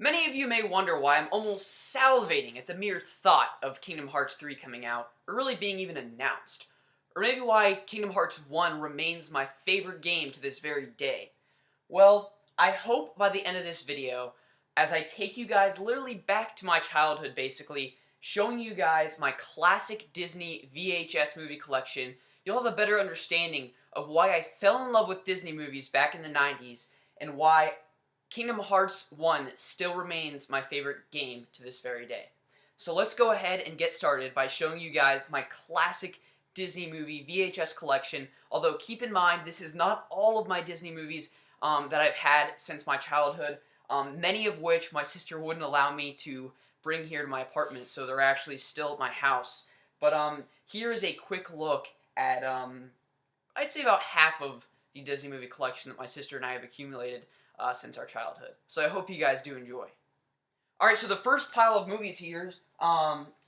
Many of you may wonder why I'm almost salivating at the mere thought of Kingdom Hearts 3 coming out, or really being even announced. Or maybe why Kingdom Hearts 1 remains my favorite game to this very day. Well, I hope by the end of this video, as I take you guys literally back to my childhood basically, showing you guys my classic Disney VHS movie collection, you'll have a better understanding of why I fell in love with Disney movies back in the 90s, and why Kingdom Hearts 1 still remains my favorite game to this very day. So let's go ahead and get started by showing you guys my classic Disney movie VHS collection. Although keep in mind, this is not all of my Disney movies that I've had since my childhood, many of which my sister wouldn't allow me to bring here to my apartment, so they're actually still at my house. But here is a quick look at, I'd say about half of the Disney movie collection that my sister and I have accumulated since our childhood. So I hope you guys do enjoy. Alright, so the first pile of movies here,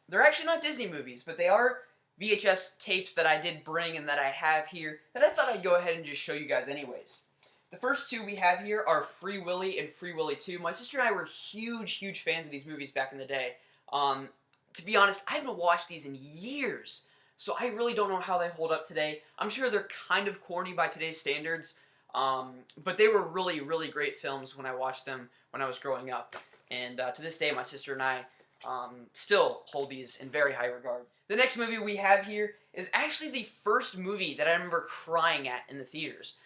they're actually not Disney movies, but they are VHS tapes that I did bring and that I have here that I thought I'd go ahead and just show you guys anyways. The first two we have here are Free Willy and Free Willy 2. My sister and I were huge fans of these movies back in the day. To be honest, I haven't watched these in years, so I really don't know how they hold up today. I'm sure they're kind of corny by today's standards, but they were really great films when I watched them when I was growing up. And to this day, my sister and I still hold these in very high regard. The next movie we have here is actually the first movie that I remember crying at in the theaters.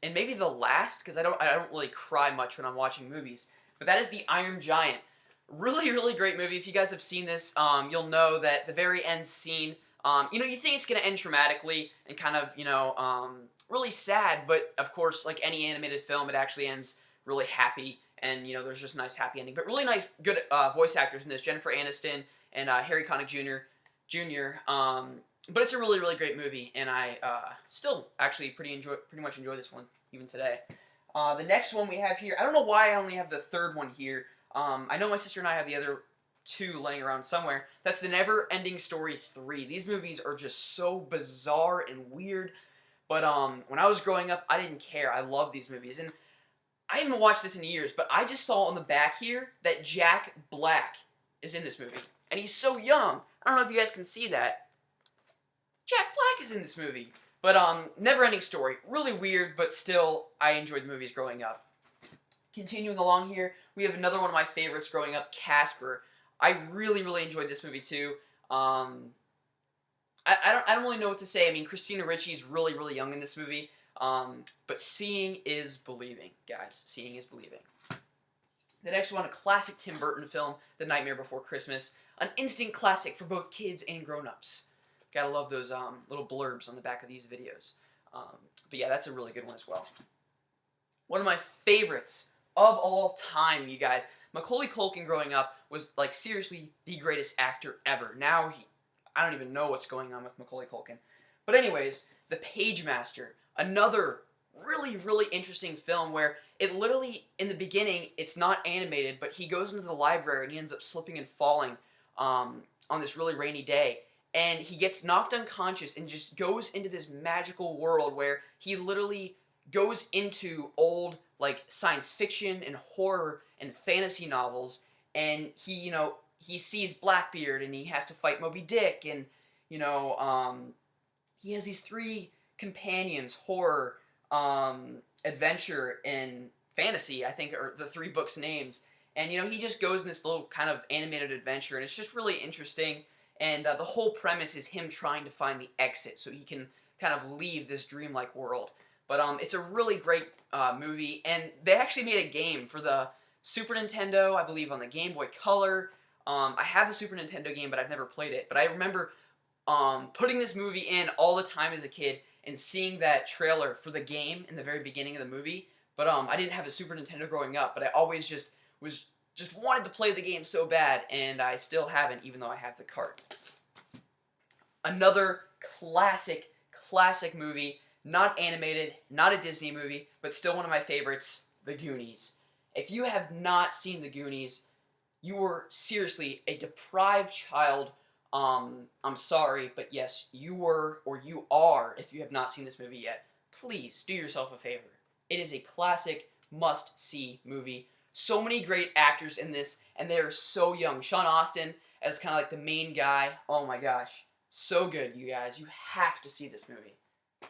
And maybe the last, because I don't really cry much when I'm watching movies. But that is The Iron Giant. Really great movie. If you guys have seen this, you'll know that the very end scene, you think it's going to end dramatically and kind of, really sad, but of course, like any animated film, it actually ends really happy, and there's just a nice happy ending. But really nice, good voice actors in this: Jennifer Aniston and Harry Connick Jr. But it's a really great movie, and I still actually pretty much enjoy this one even today. The next one we have here, I don't know why I only have the third one here. I know my sister and I have the other two laying around somewhere. That's The Never Ending Story 3. These movies are just so bizarre and weird. But when I was growing up, I didn't care. I loved these movies. And I haven't watched this in years, but I just saw on the back here that Jack Black is in this movie. And he's so young. I don't know if you guys can see that. Jack Black is in this movie. But Never Ending Story. Really weird, but still, I enjoyed the movies growing up. Continuing along here, we have another one of my favorites growing up, Casper. I really enjoyed this movie too. I don't really know what to say. I mean, Christina Ricci's really young in this movie. But seeing is believing, guys. Seeing is believing. The next one, a classic Tim Burton film, The Nightmare Before Christmas. An instant classic for both kids and grown-ups. Gotta love those little blurbs on the back of these videos. But yeah, that's a really good one as well. One of my favorites of all time, you guys. Macaulay Culkin growing up was, like, seriously the greatest actor ever. Now, I don't even know what's going on with Macaulay Culkin. But anyways, The Pagemaster. Another really interesting film where it literally, in the beginning, it's not animated, but he goes into the library and he ends up slipping and falling on this really rainy day. And he gets knocked unconscious and just goes into this magical world where he literally goes into old, like, science fiction and horror and fantasy novels, and he sees Blackbeard and he has to fight Moby Dick, and he has these three companions: horror, adventure, and fantasy, I think are the three books' names. And he just goes in this little kind of animated adventure, and it's just really interesting. And the whole premise is him trying to find the exit so he can kind of leave this dreamlike world. But it's a really great movie, and they actually made a game for the Super Nintendo, I believe on the Game Boy Color. I have the Super Nintendo game, but I've never played it. But I remember putting this movie in all the time as a kid and seeing that trailer for the game in the very beginning of the movie. But I didn't have a Super Nintendo growing up, but I always just wanted to play the game so bad, and I still haven't, even though I have the cart. Another classic movie, not animated, not a Disney movie, but still one of my favorites, The Goonies. If you have not seen The Goonies, you were seriously a deprived child. I'm sorry, but yes, you were, or you are, if you have not seen this movie yet. Please do yourself a favor. It is a classic, must-see movie. So many great actors in this, and they are so young. Sean Astin as kind of like the main guy. Oh my gosh. So good, you guys. You have to see this movie.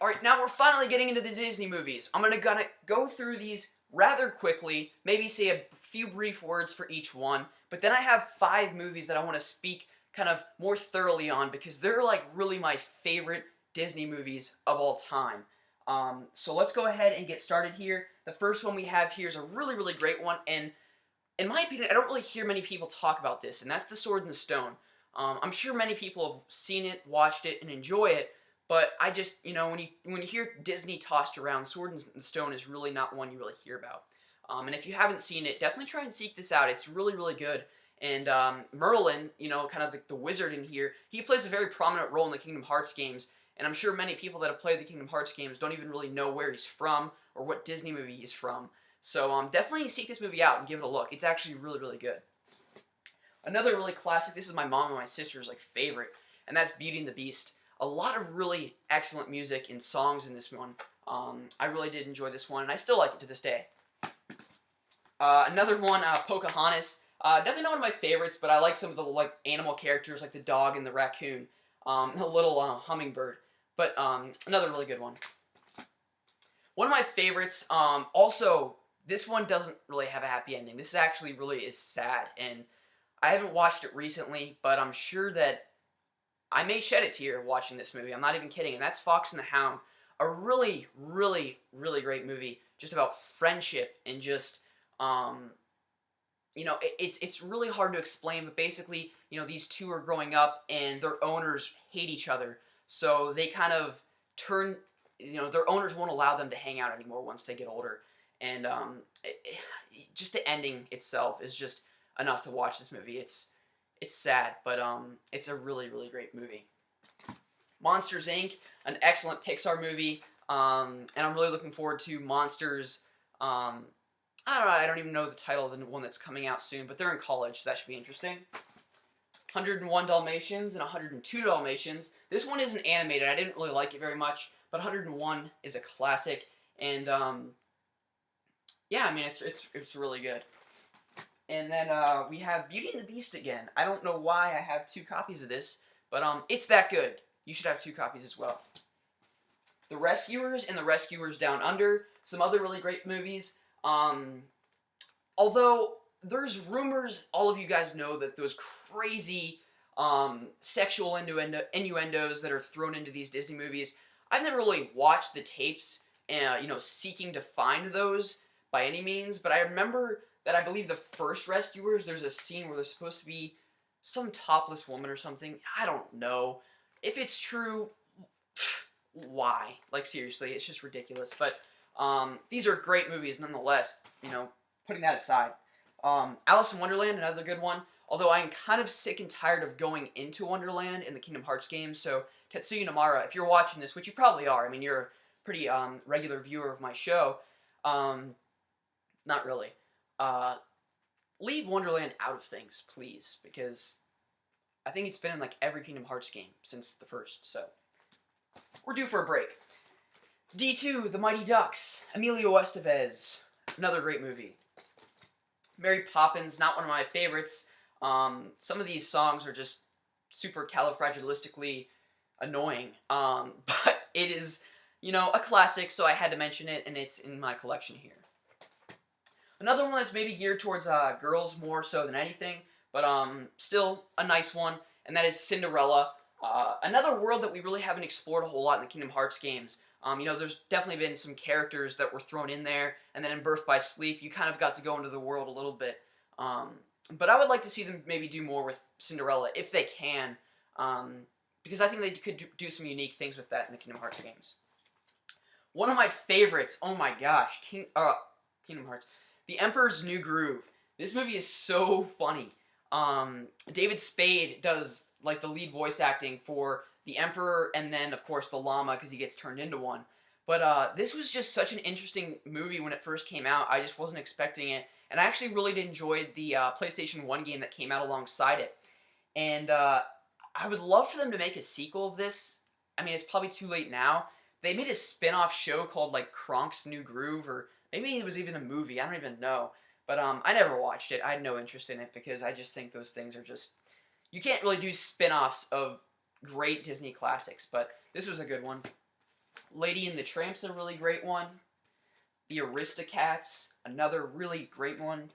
Alright, now we're finally getting into the Disney movies. I'm gonna go through these rather quickly, maybe say a few brief words for each one, but then I have 5 movies that I want to speak kind of more thoroughly on because they're like really my favorite Disney movies of all time. So let's go ahead and get started here. The first one we have here is a really, really great one, and in my opinion, I don't really hear many people talk about this, and that's The Sword and the Stone. I'm sure many people have seen it, watched it, and enjoy it, but I just, when you hear Disney tossed around, Sword and the Stone is really not one you really hear about. And if you haven't seen it, definitely try and seek this out. It's really, really good. And Merlin, kind of the wizard in here, he plays a very prominent role in the Kingdom Hearts games, and I'm sure many people that have played the Kingdom Hearts games don't even really know where he's from or what Disney movie he's from. So definitely seek this movie out and give it a look. It's actually really, really good. Another really classic, this is my mom and my sister's favorite, and that's Beauty and the Beast. A lot of really excellent music and songs in this one. I really did enjoy this one, and I still like it to this day. Another one, Pocahontas. Definitely not one of my favorites, but I like some of the animal characters, like the dog and the raccoon, the little hummingbird. But another really good one. One of my favorites. Also, this one doesn't really have a happy ending. This actually really is sad, and I haven't watched it recently, but I'm sure that I may shed a tear watching this movie. I'm not even kidding, and that's Fox and the Hound. A really, really, really great movie, just about friendship and just, it's really hard to explain, but basically, these two are growing up and their owners hate each other, so they kind of turn, their owners won't allow them to hang out anymore once they get older, and just the ending itself is just enough to watch this movie. It's sad, but it's a really, really great movie. Monsters, Inc., an excellent Pixar movie, and I'm really looking forward to Monsters. I don't even know the title of the one that's coming out soon, but they're in college, so that should be interesting. 101 Dalmatians and 102 Dalmatians. This one isn't animated. I didn't really like it very much, but 101 is a classic, and yeah, I mean, it's really good. And then we have Beauty and the Beast again. I don't know why I have 2 copies of this, but it's that good. You should have 2 copies as well. The Rescuers and The Rescuers Down Under. Some other really great movies. Although there's rumors, all of you guys know that those crazy sexual innuendos that are thrown into these Disney movies. I've never really watched the tapes, seeking to find those by any means, but I remember that I believe the first Rescuers, there's a scene where there's supposed to be some topless woman or something. I don't know. If it's true, why? Seriously, it's just ridiculous. But these are great movies nonetheless, putting that aside. Alice in Wonderland, another good one. Although I'm kind of sick and tired of going into Wonderland in the Kingdom Hearts games, so Tetsuya Nomura, if you're watching this, which you probably are, I mean, you're a pretty regular viewer of my show, not really. Leave Wonderland out of things, please, because I think it's been in every Kingdom Hearts game since the first, so we're due for a break. D2, The Mighty Ducks, Emilio Estevez, another great movie. Mary Poppins, not one of my favorites. Some of these songs are just super califragilistically annoying, but it is, a classic, so I had to mention it, and it's in my collection here. Another one that's maybe geared towards girls more so than anything, but still a nice one, and that is Cinderella. Another world that we really haven't explored a whole lot in the Kingdom Hearts games. There's definitely been some characters that were thrown in there, and then in Birth by Sleep, you kind of got to go into the world a little bit. But I would like to see them maybe do more with Cinderella, if they can, because I think they could do some unique things with that in the Kingdom Hearts games. One of my favorites, oh my gosh, Kingdom Hearts. The Emperor's New Groove. This movie is so funny. David Spade does the lead voice acting for the Emperor and then, of course, the llama because he gets turned into one. But this was just such an interesting movie when it first came out. I just wasn't expecting it. And I actually really did enjoy the PlayStation 1 game that came out alongside it. And I would love for them to make a sequel of this. I mean, it's probably too late now. They made a spin-off show called, Kronk's New Groove, or maybe it was even a movie. I don't even know. But I never watched it. I had no interest in it because I just think those things are just... You can't really do spin-offs of great Disney classics, but this was a good one. Lady and the Tramp's a really great one. The Aristocats, another really great one.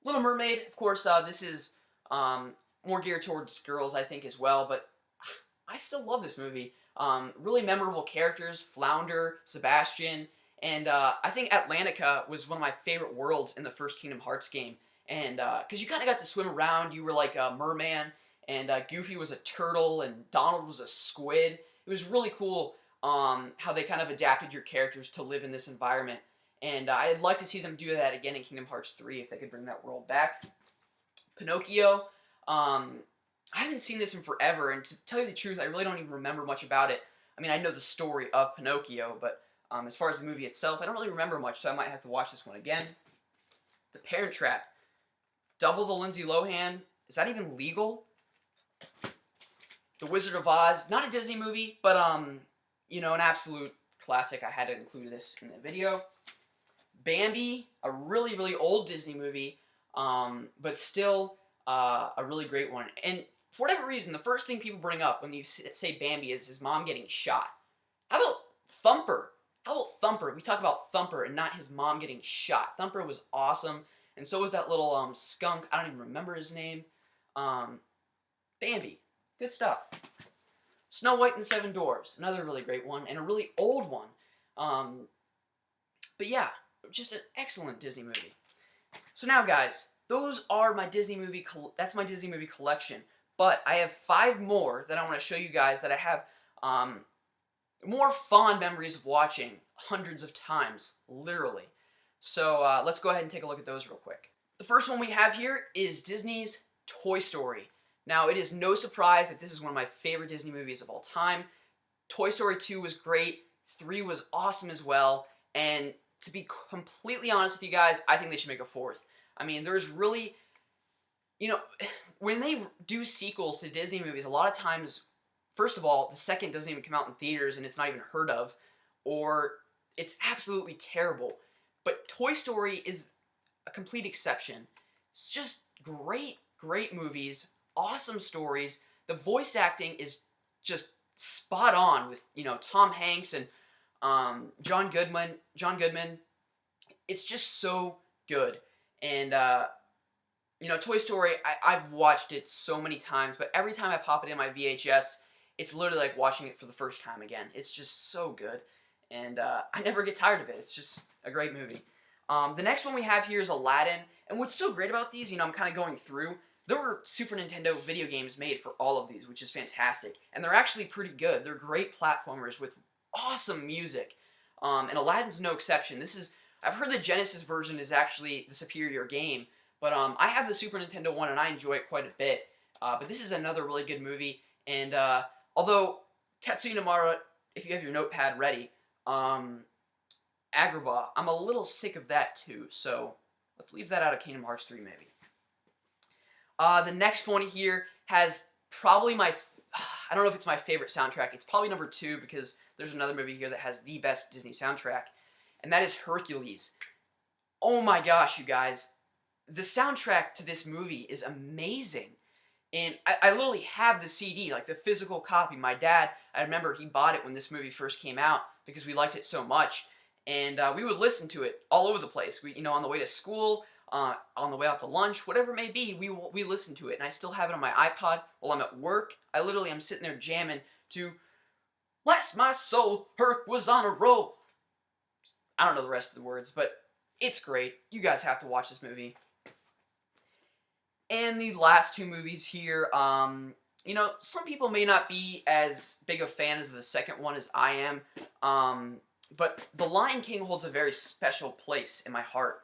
Little Mermaid, of course, this is more geared towards girls, I think, as well, but I still love this movie. Really memorable characters, Flounder, Sebastian, and I think Atlantica was one of my favorite worlds in the first Kingdom Hearts game. And because you kind of got to swim around, you were like a merman, and Goofy was a turtle, and Donald was a squid. It was really cool how they kind of adapted your characters to live in this environment. And I'd like to see them do that again in Kingdom Hearts 3 if they could bring that world back. Pinocchio. I haven't seen this in forever, and to tell you the truth, I really don't even remember much about it. I mean, I know the story of Pinocchio, but as far as the movie itself, I don't really remember much, so I might have to watch this one again. The Parent Trap. Double the Lindsay Lohan. Is that even legal? The Wizard of Oz. Not a Disney movie, but, you know, an absolute classic. I had to include this in the video. Bambi, a really, really old Disney movie, but still a really great one. And for whatever reason, the first thing people bring up when you say Bambi is his mom getting shot. How about Thumper? How about Thumper? We talk about Thumper and not his mom getting shot. Thumper was awesome, and so was that little skunk. I don't even remember his name. Bambi. Good stuff. Snow White and the Seven Dwarfs. Another really great one, and a really old one. But yeah, just an excellent Disney movie. So now, guys, those are my Disney movie. That's my Disney movie collection. But I have 5 more that I want to show you guys that I have more fond memories of watching hundreds of times, literally. So let's go ahead and take a look at those real quick. The first one we have here is Disney's Toy Story. Now, it is no surprise that this is one of my favorite Disney movies of all time. Toy Story 2 was great, 3 was awesome as well, and to be completely honest with you guys, I think they should make a 4th. I mean, there's really, you know, when they do sequels to Disney movies, a lot of times, first of all, the second doesn't even come out in theaters and it's not even heard of, or it's absolutely terrible. But Toy Story is a complete exception. It's just great, great movies, awesome stories. The voice acting is just spot on with, you know, Tom Hanks and John Goodman. It's just so good. And, you know, Toy Story, I've watched it so many times, but every time I pop it in my VHS, it's literally like watching it for the first time again. It's just so good. And I never get tired of it. It's just a great movie. The next one we have here is Aladdin. And what's so great about these, you know, I'm kind of going through, there were Super Nintendo video games made for all of these, which is fantastic. And they're actually pretty good. They're great platformers with awesome music. And Aladdin's no exception. I've heard the Genesis version is actually the superior game, but I have the Super Nintendo one and I enjoy it quite a bit. But this is another really good movie. And although Tetsuya Nomura, if you have your notepad ready, Agrabah, I'm a little sick of that too. So let's leave that out of Kingdom Hearts 3 maybe. The next one here has probably I don't know if it's my favorite soundtrack. It's probably number 2 because there's another movie here that has the best Disney soundtrack, and that is Hercules. Oh my gosh, you guys. The soundtrack to this movie is amazing. And I literally have the CD, like the physical copy. My dad, I remember he bought it when this movie first came out because we liked it so much. And we would listen to it all over the place. You know, on the way to school, on the way out to lunch, whatever it may be, we listen to it. And I still have it on my iPod while I'm at work. I'm sitting there jamming to "Bless my soul, Herc was on a roll." I don't know the rest of the words, but it's great. You guys have to watch this movie. And the last 2 movies here, you know, some people may not be as big a fan of the second one as I am, but The Lion King holds a very special place in my heart,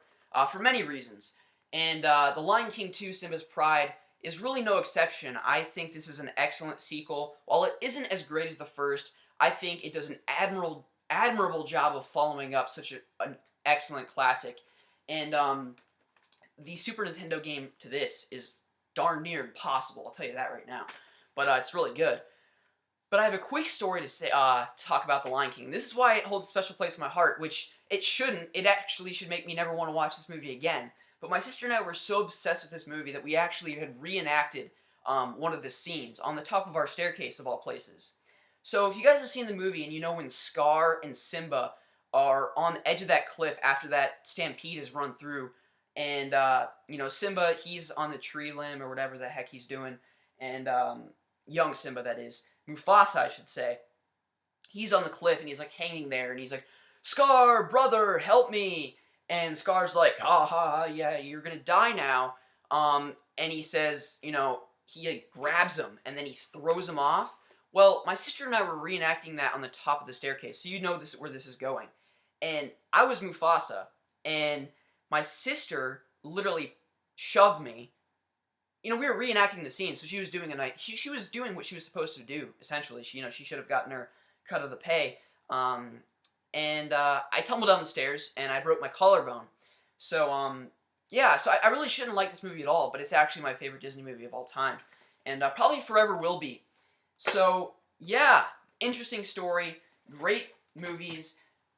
for many reasons. And The Lion King 2, Simba's Pride, is really no exception. I think this is an excellent sequel. While it isn't as great as the first, I think it does an admirable job of following up such an excellent classic. And the Super Nintendo game to this is darn near impossible, I'll tell you that right now. But it's really good. But I have a quick story to say, talk about The Lion King. This is why it holds a special place in my heart, which it shouldn't. It actually should make me never want to watch this movie again. But my sister and I were so obsessed with this movie that we actually had reenacted one of the scenes on the top of our staircase, of all places. So if you guys have seen the movie and you know when Scar and Simba are on the edge of that cliff after that stampede is run through, and Simba, he's on the tree limb or whatever the heck he's doing, and young Simba, that is, Mufasa, I should say, he's on the cliff and he's like hanging there and he's like, Scar, brother, help me. And Scar's like, ha ha, yeah, you're gonna die now. And he says, he grabs him and then he throws him off. Well, my sister and I were reenacting that on the top of the staircase, so you know where this is going. And I was Mufasa, and my sister literally shoved me. We were reenacting the scene, so she was doing she was doing what she was supposed to do, essentially. She should have gotten her cut of the pay. I tumbled down the stairs and I broke my collarbone. So, yeah, so I really shouldn't like this movie at all, but it's actually my favorite Disney movie of all time. And probably forever will be. So, yeah, interesting story, great movies.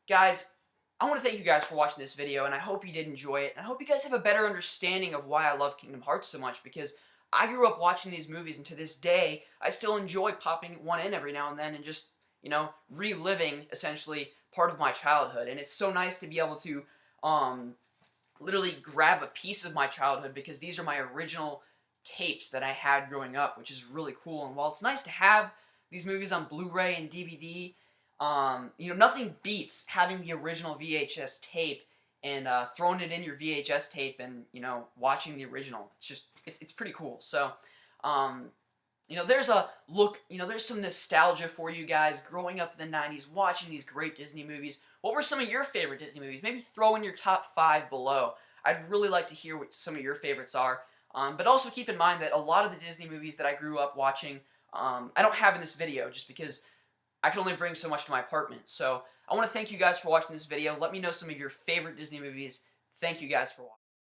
Guys, I want to thank you guys for watching this video, and I hope you did enjoy it. And I hope you guys have a better understanding of why I love Kingdom Hearts so much, because I grew up watching these movies, and to this day, I still enjoy popping one in every now and then and just, reliving, essentially, part of my childhood. And it's so nice to be able to literally grab a piece of my childhood, because these are my original tapes that I had growing up, which is really cool. And while it's nice to have these movies on Blu-ray and DVD, nothing beats having the original VHS tape and throwing it in your VHS tape and, watching the original. It's pretty cool. So, there's a look, there's some nostalgia for you guys growing up in the 90s, watching these great Disney movies. What were some of your favorite Disney movies? Maybe throw in your top 5 below. I'd really like to hear what some of your favorites are. But also keep in mind that a lot of the Disney movies that I grew up watching, I don't have in this video just because I can only bring so much to my apartment. So I want to thank you guys for watching this video. Let me know some of your favorite Disney movies. Thank you guys for watching.